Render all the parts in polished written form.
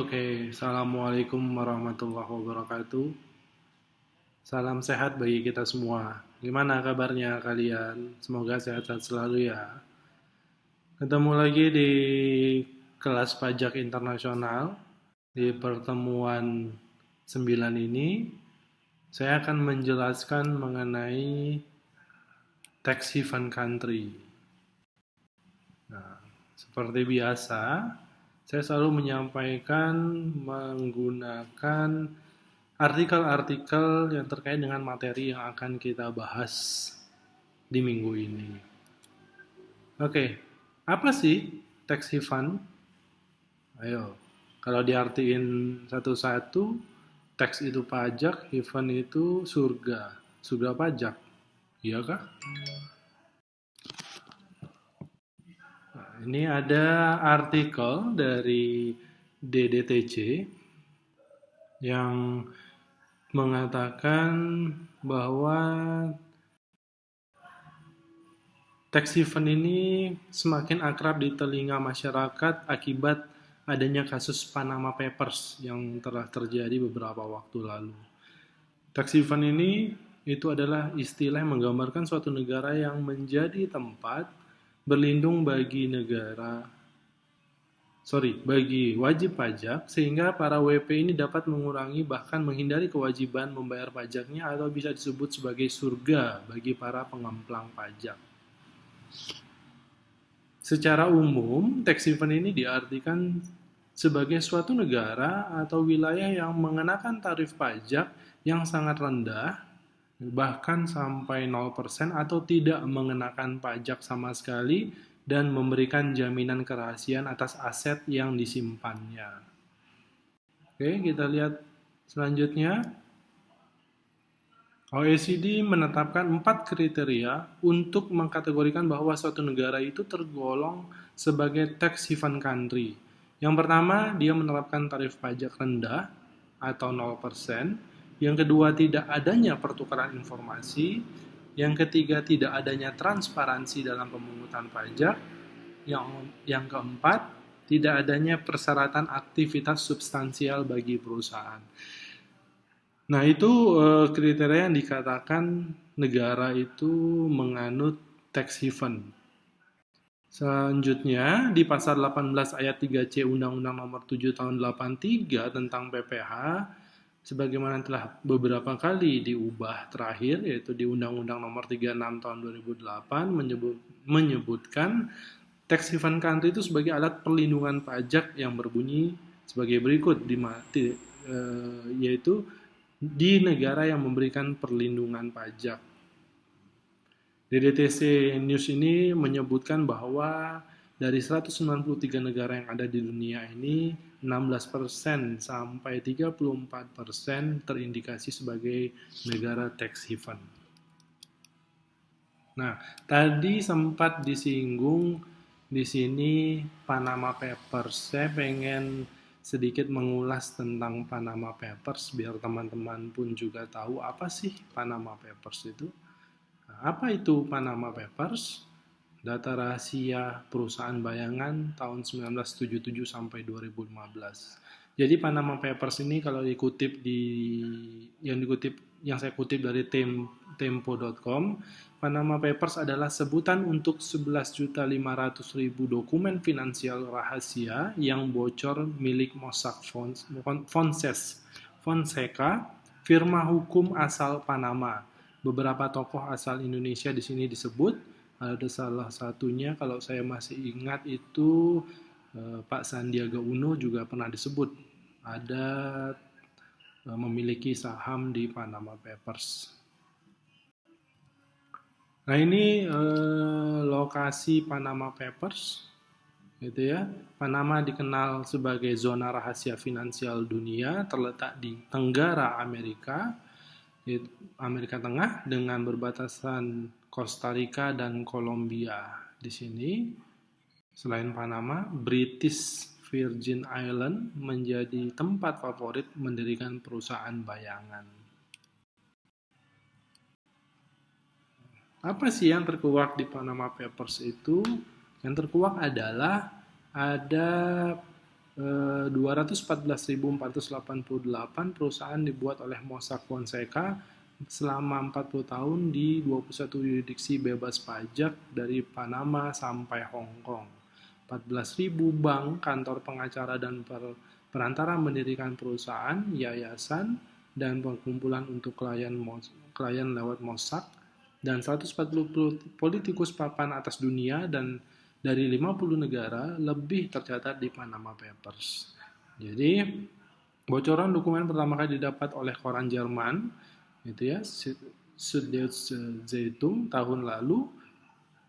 Oke, Assalamualaikum warahmatullahi wabarakatuh. Salam sehat bagi kita semua. Gimana kabarnya kalian? Semoga sehat-sehat selalu ya. Ketemu lagi di kelas pajak internasional. Di pertemuan 9 ini, saya akan menjelaskan mengenai tax haven country. Nah, seperti biasa, saya selalu menyampaikan menggunakan artikel-artikel yang terkait dengan materi yang akan kita bahas di minggu ini. Oke, apa sih tax haven? Ayo, kalau diartiin satu-satu, tax itu pajak, haven itu surga, surga pajak. Iya kah? Nah, ini ada artikel dari DDTC yang mengatakan bahwa tax haven ini semakin akrab di telinga masyarakat akibat adanya kasus Panama Papers yang telah terjadi beberapa waktu lalu. Tax haven ini itu adalah istilah yang menggambarkan suatu negara yang menjadi tempat berlindung bagi wajib pajak, sehingga para WP ini dapat mengurangi bahkan menghindari kewajiban membayar pajaknya atau bisa disebut sebagai surga bagi para pengemplang pajak. Secara umum, tax haven ini diartikan sebagai suatu negara atau wilayah yang mengenakan tarif pajak yang sangat rendah, bahkan sampai 0% atau tidak mengenakan pajak sama sekali dan memberikan jaminan kerahasiaan atas aset yang disimpannya. Oke, kita lihat selanjutnya. OECD menetapkan 4 kriteria untuk mengkategorikan bahwa suatu negara itu tergolong sebagai tax haven country. Yang pertama, dia menerapkan tarif pajak rendah atau 0%. Yang kedua, tidak adanya pertukaran informasi. Yang ketiga, tidak adanya transparansi dalam pemungutan pajak. Yang keempat, tidak adanya persyaratan aktivitas substansial bagi perusahaan. Nah, itu kriteria yang dikatakan negara itu menganut tax haven. Selanjutnya, di pasal 18 ayat 3C Undang-Undang Nomor 7 Tahun 83 tentang PPH, sebagaimana telah beberapa kali diubah terakhir, yaitu di Undang-Undang Nomor 36 Tahun 2008, menyebutkan tax haven country itu sebagai alat perlindungan pajak yang berbunyi sebagai berikut, yaitu di negara yang memberikan perlindungan pajak. DDTC News ini menyebutkan bahwa dari 193 negara yang ada di dunia ini, 16% sampai 34% terindikasi sebagai negara tax haven. Nah, tadi sempat disinggung di sini Panama Papers. Saya pengen sedikit mengulas tentang Panama Papers biar teman-teman pun juga tahu apa sih Panama Papers itu. Nah, apa itu Panama Papers? Data rahasia perusahaan bayangan tahun 1977 sampai 2015. Jadi Panama Papers ini kalau yang saya kutip dari tempo.com, Panama Papers adalah sebutan untuk 11.500.000 dokumen finansial rahasia yang bocor milik Mossack Fonseca, firma hukum asal Panama. Beberapa tokoh asal Indonesia di sini disebut. Ada salah satunya, kalau saya masih ingat itu Pak Sandiaga Uno juga pernah disebut. Ada memiliki saham di Panama Papers. Nah, ini lokasi Panama Papers, gitu ya. Panama dikenal sebagai zona rahasia finansial dunia, terletak di Tenggara Amerika Tengah dengan berbatasan Costa Rica dan Kolombia. Di sini, selain Panama, British Virgin Islands menjadi tempat favorit mendirikan perusahaan bayangan. Apa sih yang terkuak di Panama Papers itu? Yang terkuak adalah ada 214.488 perusahaan dibuat oleh Mossack Fonseca selama 40 tahun di 21 yurisdiksi bebas pajak dari Panama sampai Hong Kong. 14.000 bank, kantor pengacara dan perantara mendirikan perusahaan, yayasan, dan perkumpulan untuk klien lewat Mossack, dan 140 politikus papan atas dunia dan dari 50 negara lebih tercatat di Panama Papers. Jadi, bocoran dokumen pertama kali didapat oleh koran Jerman, gitu ya, Süddeutsche Zeitung tahun lalu.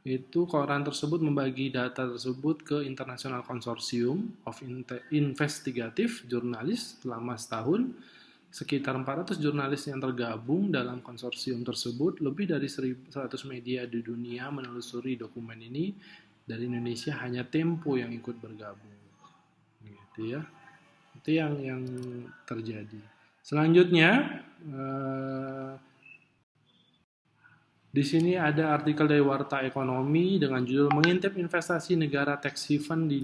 Itu koran tersebut membagi data tersebut ke International Consortium of Investigative Journalists selama setahun. Sekitar 400 jurnalis yang tergabung dalam konsorsium tersebut, lebih dari 100 media di dunia menelusuri dokumen ini. Dari Indonesia hanya Tempo yang ikut bergabung. Gitu ya. Itu yang terjadi. Selanjutnya, di sini ada artikel dari Warta Ekonomi dengan judul Mengintip Investasi Negara Tax Haven di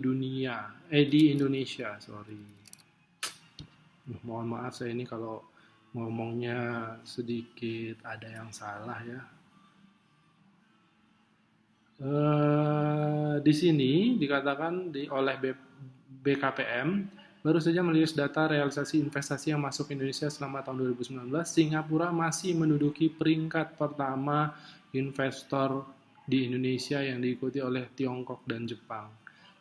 Indonesia. Mohon maaf saya ini kalau ngomongnya sedikit ada yang salah ya. Di sini dikatakan oleh BKPM baru saja merilis data realisasi investasi yang masuk Indonesia selama tahun 2019. Singapura masih menduduki peringkat pertama investor di Indonesia yang diikuti oleh Tiongkok dan Jepang.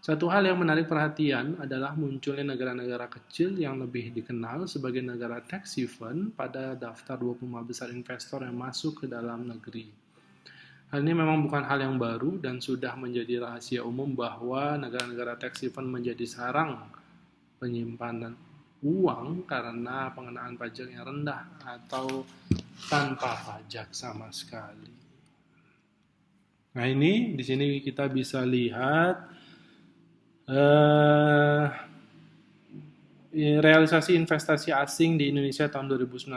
Satu hal yang menarik perhatian adalah munculnya negara-negara kecil yang lebih dikenal sebagai negara tax haven pada daftar 25 besar investor yang masuk ke dalam negeri. Hal ini memang bukan hal yang baru dan sudah menjadi rahasia umum bahwa negara-negara tax haven menjadi sarang penyimpanan uang karena pengenaan pajak yang rendah atau tanpa pajak sama sekali. Nah ini di sini kita bisa lihat realisasi investasi asing di Indonesia tahun 2019,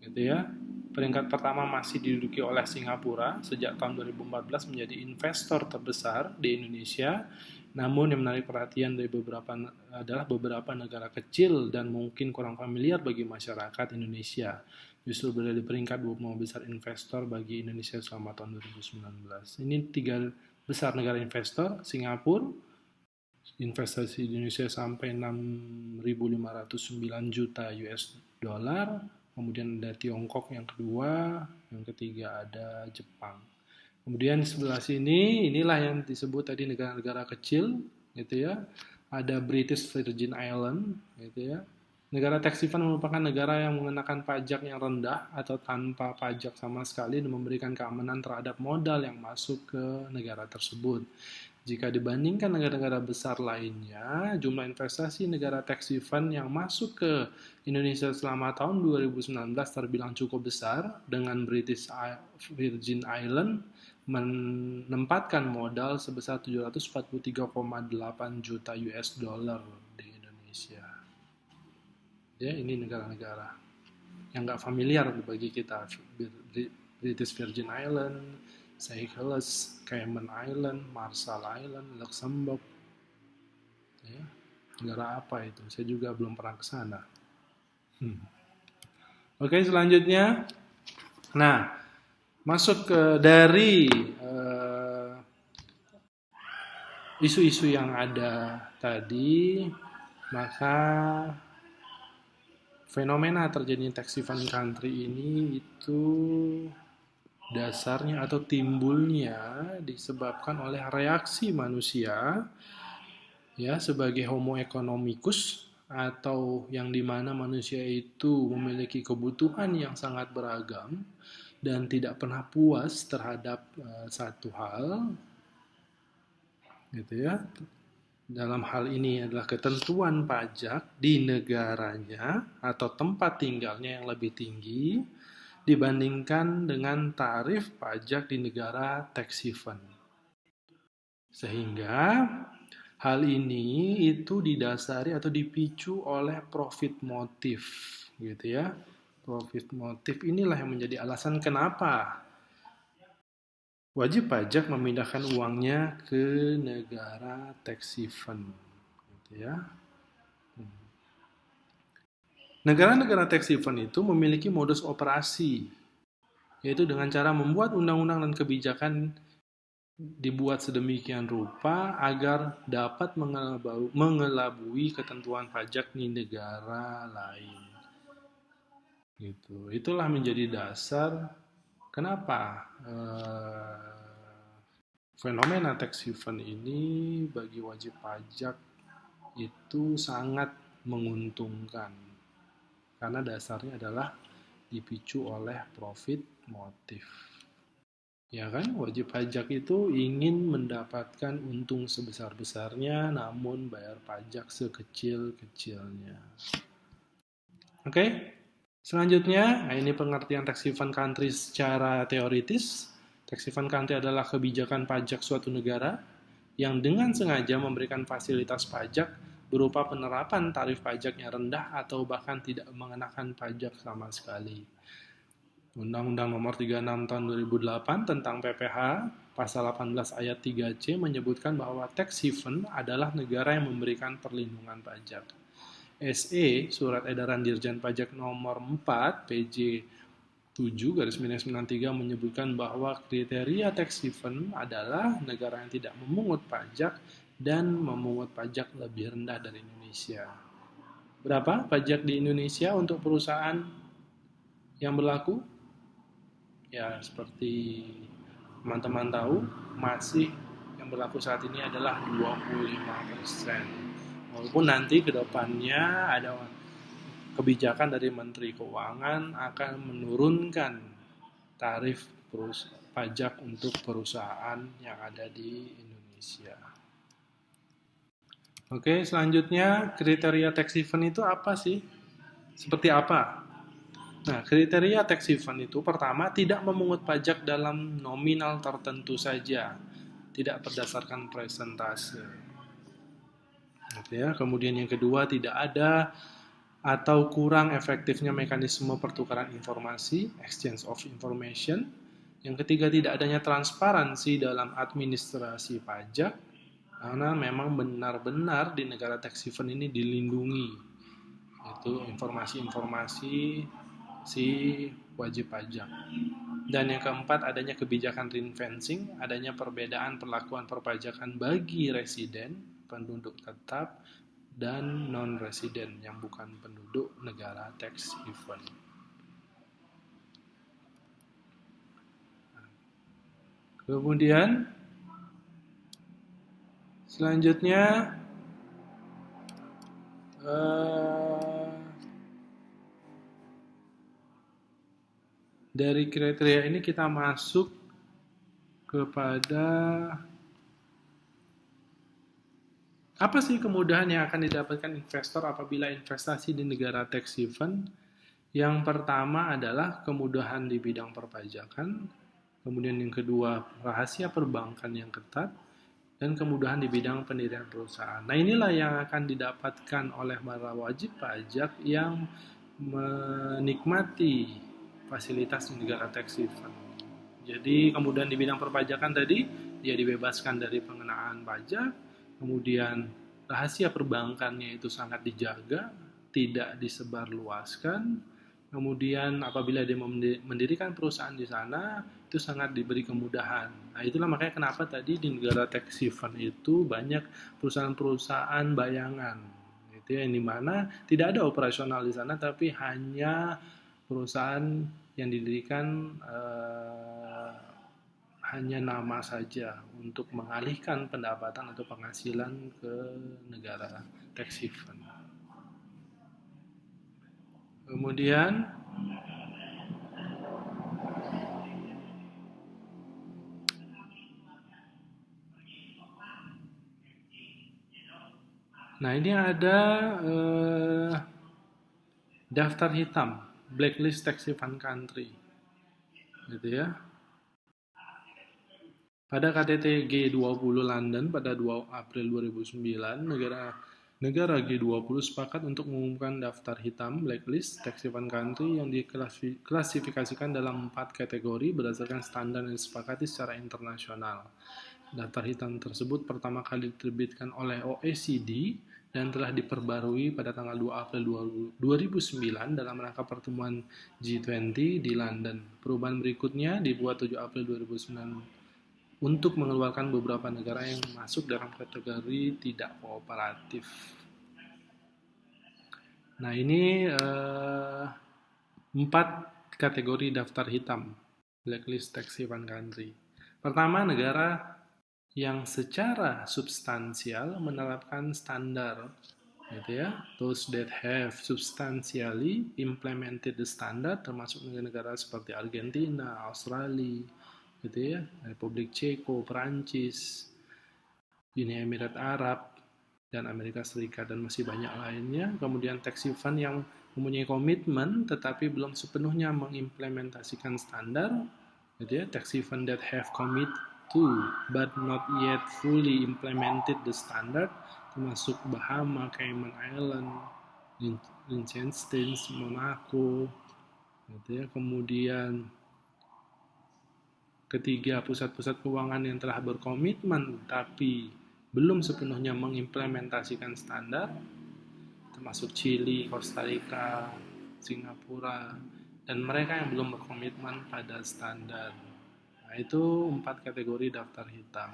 gitu ya. Peringkat pertama masih diduduki oleh Singapura, sejak tahun 2014 menjadi investor terbesar di Indonesia. Namun yang menarik perhatian dari beberapa negara kecil dan mungkin kurang familiar bagi masyarakat Indonesia. Justru berada di peringkat 20 besar investor bagi Indonesia selama tahun 2019. Ini 3 besar negara investor, Singapura, investasi di Indonesia sampai 6.509 juta US dollar, kemudian ada Tiongkok yang kedua, yang ketiga ada Jepang. Kemudian di sebelah sini, inilah yang disebut tadi negara-negara kecil, gitu ya. Ada British Virgin Island, gitu ya. Negara tax haven merupakan negara yang mengenakan pajak yang rendah atau tanpa pajak sama sekali dan memberikan keamanan terhadap modal yang masuk ke negara tersebut. Jika dibandingkan negara-negara besar lainnya, jumlah investasi negara tax haven yang masuk ke Indonesia selama tahun 2019 terbilang cukup besar, dengan British Virgin Island menempatkan modal sebesar 743,8 juta US dollar di Indonesia. Ya, ini negara-negara yang nggak familiar bagi kita. British Virgin Island, Seychelles, Cayman Island, Marshall Island, Luxembourg. Ya, negara apa itu? Saya juga belum pernah ke sana. Oke, selanjutnya. Nah, masuk dari isu-isu yang ada tadi, maka fenomena terjadinya tax haven country ini itu dasarnya atau timbulnya disebabkan oleh reaksi manusia ya sebagai homo economicus, atau yang dimana manusia itu memiliki kebutuhan yang sangat beragam dan tidak pernah puas terhadap satu hal, gitu ya. Dalam hal ini adalah ketentuan pajak di negaranya atau tempat tinggalnya yang lebih tinggi dibandingkan dengan tarif pajak di negara tax haven. Sehingga hal ini itu didasari atau dipicu oleh profit motif, gitu ya. Profit motif inilah yang menjadi alasan kenapa wajib pajak memindahkan uangnya ke negara tax haven, gitu ya. Negara-negara tax haven itu memiliki modus operasi, yaitu dengan cara membuat undang-undang dan kebijakan dibuat sedemikian rupa agar dapat mengelabui ketentuan pajak di negara lain. Gitu. Itulah menjadi dasar kenapa fenomena tax haven ini bagi wajib pajak itu sangat menguntungkan. Karena dasarnya adalah dipicu oleh profit motif. Ya kan, wajib pajak itu ingin mendapatkan untung sebesar-besarnya namun bayar pajak sekecil-kecilnya. Oke? Selanjutnya, ini pengertian tax haven country secara teoritis. Tax haven country adalah kebijakan pajak suatu negara yang dengan sengaja memberikan fasilitas pajak berupa penerapan tarif pajak yang rendah atau bahkan tidak mengenakan pajak sama sekali. Undang-Undang Nomor 36 Tahun 2008 tentang PPH, Pasal 18 Ayat 3C menyebutkan bahwa tax haven adalah negara yang memberikan perlindungan pajak. SE, Surat Edaran Dirjen Pajak Nomor 4 PJ 7/93 menyebutkan bahwa kriteria tax haven adalah negara yang tidak memungut pajak dan memungut pajak lebih rendah dari Indonesia. Berapa pajak di Indonesia untuk perusahaan yang berlaku? Ya, seperti teman-teman tahu, masih yang berlaku saat ini adalah 25%. Walaupun nanti ke depannya ada kebijakan dari Menteri Keuangan akan menurunkan tarif pajak untuk perusahaan yang ada di Indonesia. Oke, selanjutnya kriteria tax haven itu apa sih? Seperti apa? Nah, kriteria tax haven itu pertama tidak memungut pajak dalam nominal tertentu saja, tidak berdasarkan persentase. Ya, kemudian yang kedua tidak ada atau kurang efektifnya mekanisme pertukaran informasi, exchange of information. Yang ketiga, tidak adanya transparansi dalam administrasi pajak, karena memang benar-benar di negara tax haven ini dilindungi, itu informasi-informasi si wajib pajak. Dan yang keempat, adanya kebijakan ring fencing, adanya perbedaan perlakuan perpajakan bagi residen, penduduk tetap, dan non-resident yang bukan penduduk negara tax haven. Kemudian selanjutnya dari kriteria ini kita masuk kepada apa sih kemudahan yang akan didapatkan investor apabila investasi di negara tax haven? Yang pertama adalah kemudahan di bidang perpajakan, kemudian yang kedua rahasia perbankan yang ketat, dan kemudahan di bidang pendirian perusahaan. Nah, inilah yang akan didapatkan oleh para wajib pajak yang menikmati fasilitas di negara tax haven. Jadi kemudian di bidang perpajakan tadi dia dibebaskan dari pengenaan pajak, kemudian rahasia perbankannya itu sangat dijaga, tidak disebarluaskan, kemudian apabila dia mendirikan perusahaan di sana itu sangat diberi kemudahan. Nah, itulah makanya kenapa tadi di negara tax haven itu banyak perusahaan-perusahaan bayangan, itu yang dimana tidak ada operasional di sana tapi hanya perusahaan yang didirikan hanya nama saja untuk mengalihkan pendapatan atau penghasilan ke negara tax haven. Kemudian nah ini ada daftar hitam, blacklist tax haven country, gitu ya. Pada KTT G20 London pada 2 April 2009, negara G20 sepakat untuk mengumumkan daftar hitam blacklist tax haven country yang diklasifikasikan dalam 4 kategori berdasarkan standar yang disepakati secara internasional. Daftar hitam tersebut pertama kali diterbitkan oleh OECD dan telah diperbarui pada tanggal 2 April 2009 dalam rangka pertemuan G20 di London. Perubahan berikutnya dibuat 7 April 2009 untuk mengeluarkan beberapa negara yang masuk dalam kategori tidak kooperatif. Nah, ini 4 kategori daftar hitam, blacklist tax haven country. Pertama, negara yang secara substansial menerapkan standar, gitu ya. Those that have substantially implemented the standard, termasuk negara-negara seperti Argentina, Australia, gitu ya, Republik Ceko, Perancis, Uni Emirat Arab, dan Amerika Serikat, dan masih banyak lainnya. Kemudian tax haven yang mempunyai komitmen tetapi belum sepenuhnya mengimplementasikan standar, gitu ya. Tax haven that have commit to but not yet fully implemented the standard, termasuk Bahama, Cayman Island, Liechtenstein, Monaco, gitu ya. Kemudian ketiga, pusat-pusat keuangan yang telah berkomitmen tapi belum sepenuhnya mengimplementasikan standar, termasuk Chili, Costa Rica, Singapura, dan mereka yang belum berkomitmen pada standar. Nah, itu 4 kategori daftar hitam.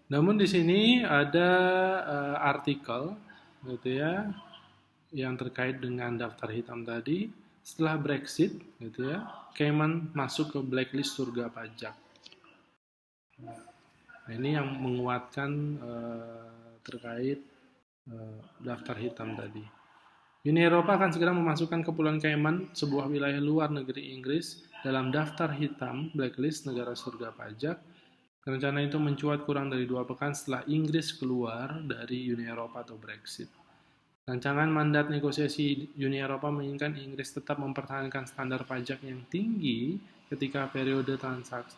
Namun di sini ada artikel, gitu ya, yang terkait dengan daftar hitam tadi. Setelah Brexit, gitu ya, Cayman masuk ke blacklist surga pajak. Nah, ini yang menguatkan terkait daftar hitam tadi. Uni Eropa akan segera memasukkan Kepulauan Cayman, sebuah wilayah luar negeri Inggris, dalam daftar hitam blacklist negara surga pajak. Rencana itu mencuat kurang dari 2 pekan setelah Inggris keluar dari Uni Eropa atau Brexit. Rancangan mandat negosiasi Uni Eropa menginginkan Inggris tetap mempertahankan standar pajak yang tinggi ketika periode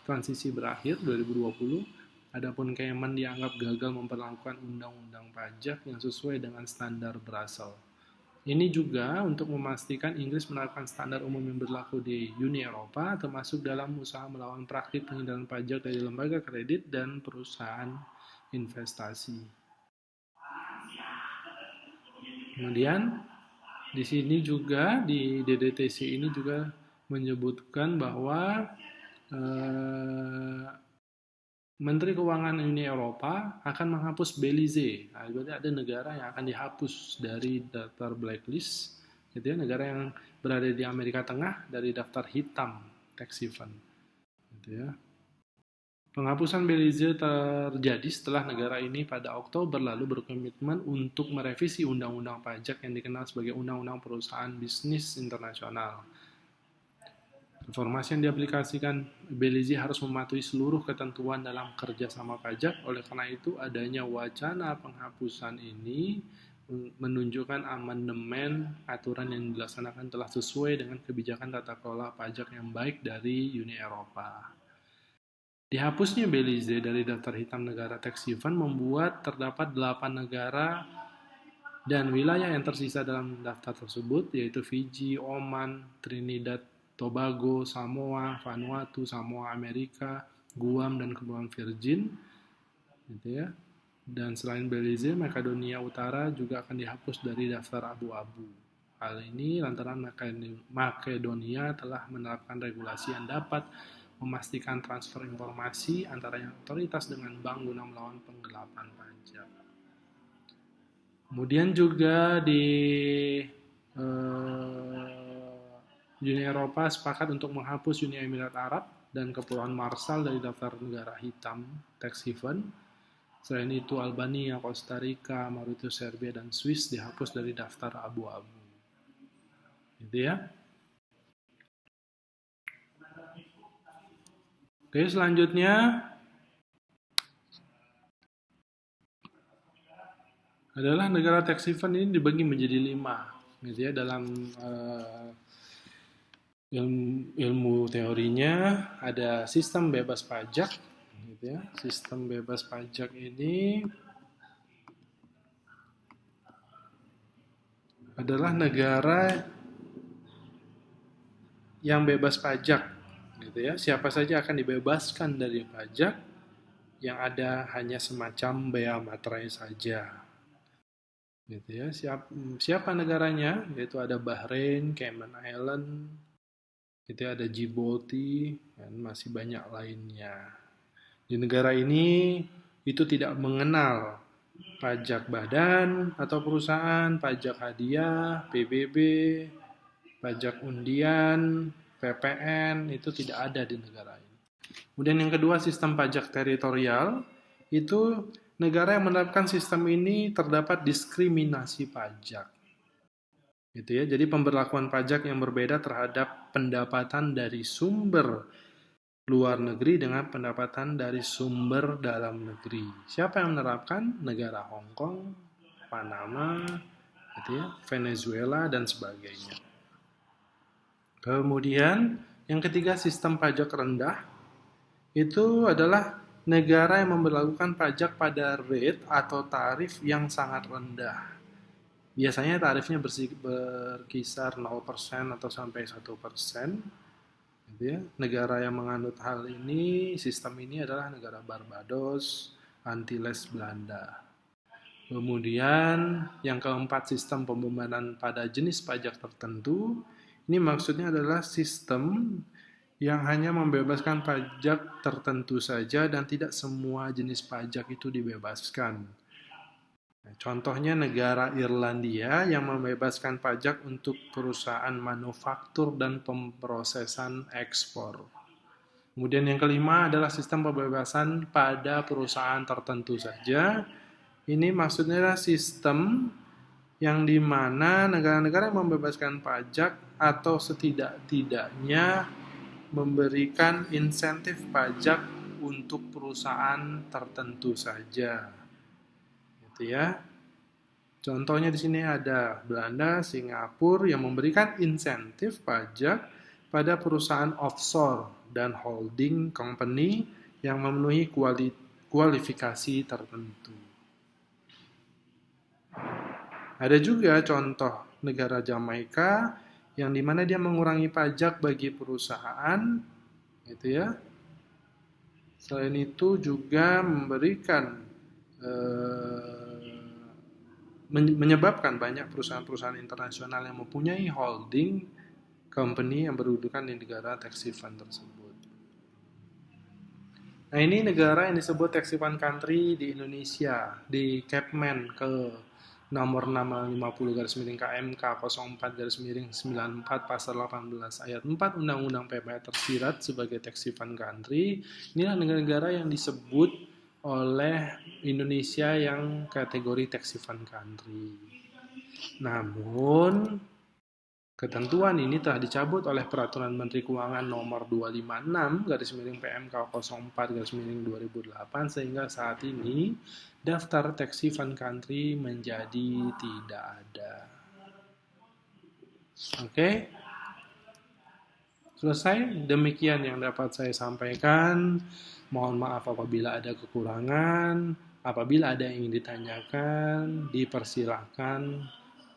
transisi berakhir 2020. Adapun Cayman dianggap gagal memperlakukan undang-undang pajak yang sesuai dengan standar Brusel. Ini juga untuk memastikan Inggris menerapkan standar umum yang berlaku di Uni Eropa, termasuk dalam usaha melawan praktik penghindaran pajak dari lembaga kredit dan perusahaan investasi. Kemudian di sini juga di DDTC ini juga menyebutkan bahwa Menteri Keuangan Uni Eropa akan menghapus Belize. Nah, berarti ada negara yang akan dihapus dari daftar blacklist, gitu ya, negara yang berada di Amerika Tengah dari daftar hitam tax haven, gitu ya. Penghapusan Belize terjadi setelah negara ini pada Oktober lalu berkomitmen untuk merevisi undang-undang pajak yang dikenal sebagai Undang-Undang Perusahaan Bisnis Internasional. Informasi yang diaplikasikan Belize harus mematuhi seluruh ketentuan dalam kerjasama pajak. Oleh karena itu, adanya wacana penghapusan ini menunjukkan amandemen aturan yang dilaksanakan telah sesuai dengan kebijakan tata kelola pajak yang baik dari Uni Eropa. Dihapusnya Belize dari daftar hitam negara tax haven membuat terdapat 8 negara dan wilayah yang tersisa dalam daftar tersebut, yaitu Fiji, Oman, Trinidad, Tobago, Samoa, Vanuatu, Samoa Amerika, Guam, dan Kepulauan Virgin, gitu ya. Dan selain Belize, Makedonia Utara juga akan dihapus dari daftar abu-abu. Hal ini lantaran Makedonia telah menerapkan regulasi yang dapat memastikan transfer informasi antara otoritas dengan bank guna melawan penggelapan pajak. Kemudian juga di Uni Eropa sepakat untuk menghapus Uni Emirat Arab dan Kepulauan Marshall dari daftar negara hitam tax haven. Selain itu, Albania, Costa Rica, Mauritius, Serbia, dan Swiss dihapus dari daftar abu-abu. Gitu ya. Oke, selanjutnya adalah negara tax haven ini dibagi menjadi 5, gitu ya. Dalam ilmu teorinya ada sistem bebas pajak, gitu ya. Sistem bebas pajak ini adalah negara yang bebas pajak, gitu ya. Siapa saja akan dibebaskan dari pajak, yang ada hanya semacam bea materai saja, Gitu ya. Siapa negaranya? Yaitu ada Bahrain, Cayman Island, gitu ya, ada Djibouti, dan masih banyak lainnya. Di negara ini itu tidak mengenal pajak badan atau perusahaan, pajak hadiah, PBB, pajak undian, PPN, itu tidak ada di negara ini. Kemudian yang kedua, sistem pajak teritorial. Itu negara yang menerapkan sistem ini terdapat diskriminasi pajak. Gitu ya. Jadi pemberlakuan pajak yang berbeda terhadap pendapatan dari sumber luar negeri dengan pendapatan dari sumber dalam negeri. Siapa yang menerapkan? Negara Hong Kong, Panama, gitu ya, Venezuela, dan sebagainya. Kemudian yang ketiga, sistem pajak rendah. Itu adalah negara yang memberlakukan pajak pada rate atau tarif yang sangat rendah. Biasanya tarifnya berkisar 0% atau sampai 1%. Gitu ya. Negara yang menganut hal ini, sistem ini adalah negara Barbados, Antilles, Belanda. Kemudian yang keempat, sistem pembebanan pada jenis pajak tertentu. Ini maksudnya adalah sistem yang hanya membebaskan pajak tertentu saja dan tidak semua jenis pajak itu dibebaskan. Contohnya negara Irlandia yang membebaskan pajak untuk perusahaan manufaktur dan pemrosesan ekspor. Kemudian yang kelima adalah sistem pembebasan pada perusahaan tertentu saja. Ini maksudnya adalah sistem yang dimana negara-negara yang membebaskan pajak atau setidak-tidaknya memberikan insentif pajak untuk perusahaan tertentu saja. Gitu ya. Contohnya di sini ada Belanda, Singapura yang memberikan insentif pajak pada perusahaan offshore dan holding company yang memenuhi kualifikasi tertentu. Ada juga contoh negara Jamaika yang dimana dia mengurangi pajak bagi perusahaan, gitu ya. Selain itu juga memberikan menyebabkan banyak perusahaan-perusahaan internasional yang mempunyai holding company yang berkedudukan di negara tax haven tersebut. Nah, ini negara yang disebut tax haven country di Indonesia, di Kepmen ke nomor 650 garis miring KMK 04 garis miring 94 pasal 18 ayat 4 Undang-Undang PPH tersirat sebagai tax haven country. Inilah negara-negara yang disebut oleh Indonesia yang kategori tax haven country. Namun, ketentuan ini telah dicabut oleh Peraturan Menteri Keuangan Nomor 256 garis miring PMK 04 garis miring 2008 sehingga saat ini daftar tax haven country menjadi tidak ada. Oke. Selesai, demikian yang dapat saya sampaikan. Mohon maaf apabila ada kekurangan. Apabila ada yang ingin ditanyakan, dipersilahkan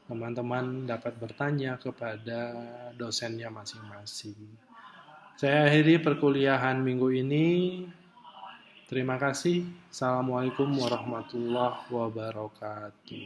teman-teman dapat bertanya kepada dosennya masing-masing. Saya akhiri perkuliahan minggu ini. Terima kasih. Assalamualaikum warahmatullahi wabarakatuh.